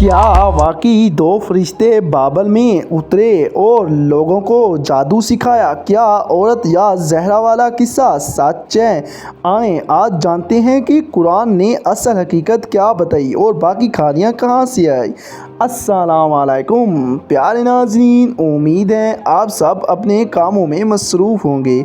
क्या वाकई दो फरिश्ते बाबल में उतरे और लोगों को जादू सिखाया? क्या औरत या ज़हरा वाला किस्सा सच है? आएँ आज जानते हैं कि कुरान ने असल हकीकत क्या बताई और बाकी कहानियाँ कहाँ से आई। अस्सलाम वालेकुम प्यारे नाज़रीन, उम्मीद है आप सब अपने कामों में मसरूफ़ होंगे।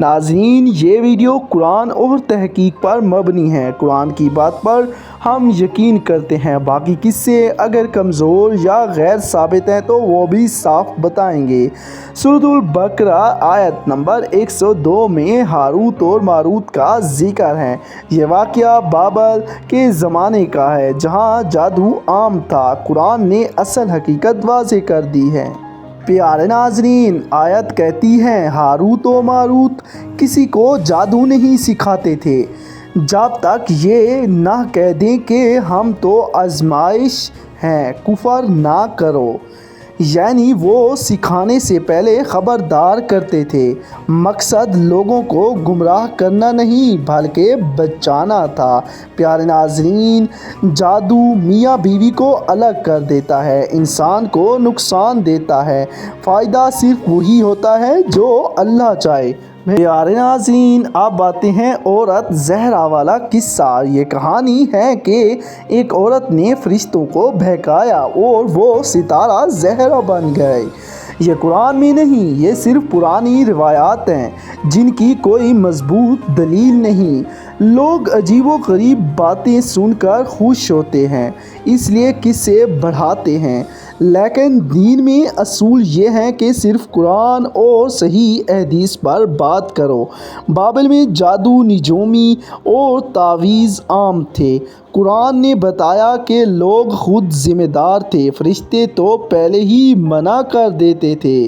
नाज़रीन, ये वीडियो कुरान और तहकीक पर मबनी है। कुरान की बात पर हम यकीन करते हैं, बाकी किस्से अगर कमज़ोर या गैर साबित हैं तो वो भी साफ बताएंगे। सूरतुल बकरा आयत नंबर 102 में हारूत और मारूत का जिक्र है। ये वाक़या बाबल के ज़माने का है जहाँ जादू आम था। कुरान ने असल हकीकत वाज़ेह कर दी है। प्यारे नाज़रीन, आयत कहती है हारूत और मारूत किसी को जादू नहीं सिखाते थे जब तक ये ना कह दें कि हम तो आजमाइश हैं, कुफर ना करो। यानी वो सिखाने से पहले ख़बरदार करते थे। मकसद लोगों को गुमराह करना नहीं बल्कि बचाना था। प्यारे नाज़रीन, जादू मियाँ बीवी को अलग कर देता है, इंसान को नुकसान देता है। फ़ायदा सिर्फ वही होता है जो अल्लाह चाहे। प्यारे नाज़रीन, अब आते हैं औरत ज़हरा वाला किस्सा। ये कहानी है कि एक औरत ने फरिश्तों को बहकाया और वो सितारा ज़हरा बन गए। ये कुरान में नहीं, ये सिर्फ पुरानी रिवायात हैं जिनकी कोई मजबूत दलील नहीं। लोग अजीबो गरीब बातें सुनकर खुश होते हैं, इसलिए किस्से बढ़ाते हैं। लेकिन दीन में असूल ये है कि सिर्फ कुरान और सही हदीस पर बात करो। बाबिल में जादू, निजोमी और तावीज़ आम थे। कुरान ने बताया कि लोग खुद ज़िम्मेदार थे, फरिश्ते तो पहले ही मना कर देते थे।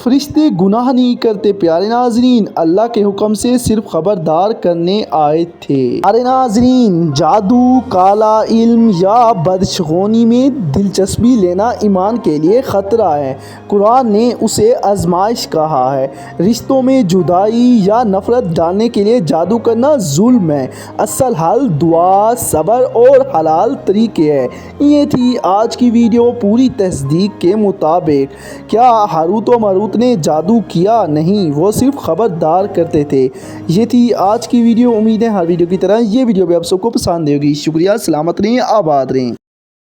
फरिश्ते गुनाह नहीं करते प्यारे नाज़रीन, अल्लाह के हुक्म से सिर्फ ख़बरदार करने आए थे। प्यारे नाज़रीन, जादू, काला इल्म या बदशगुनी में दिलचस्पी लेना ईमान के लिए ख़तरा है। कुरान ने उसे आजमाइश कहा है। रिश्तों में जुदाई या नफ़रत डालने के लिए जादू करना जुल्म है। असल हल दुआ, सब्र और हलाल तरीके हैं। ये थी आज की वीडियो पूरी तस्दीक के मुताबिक। क्या हारूत और मारूत ने जादू किया? नहीं, वो सिर्फ ख़बरदार करते थे। ये थी आज की वीडियो। उम्मीद है हर वीडियो की तरह ये वीडियो भी आप सबको पसंद आएगी। शुक्रिया, सलामत रहें, आबाद रहें।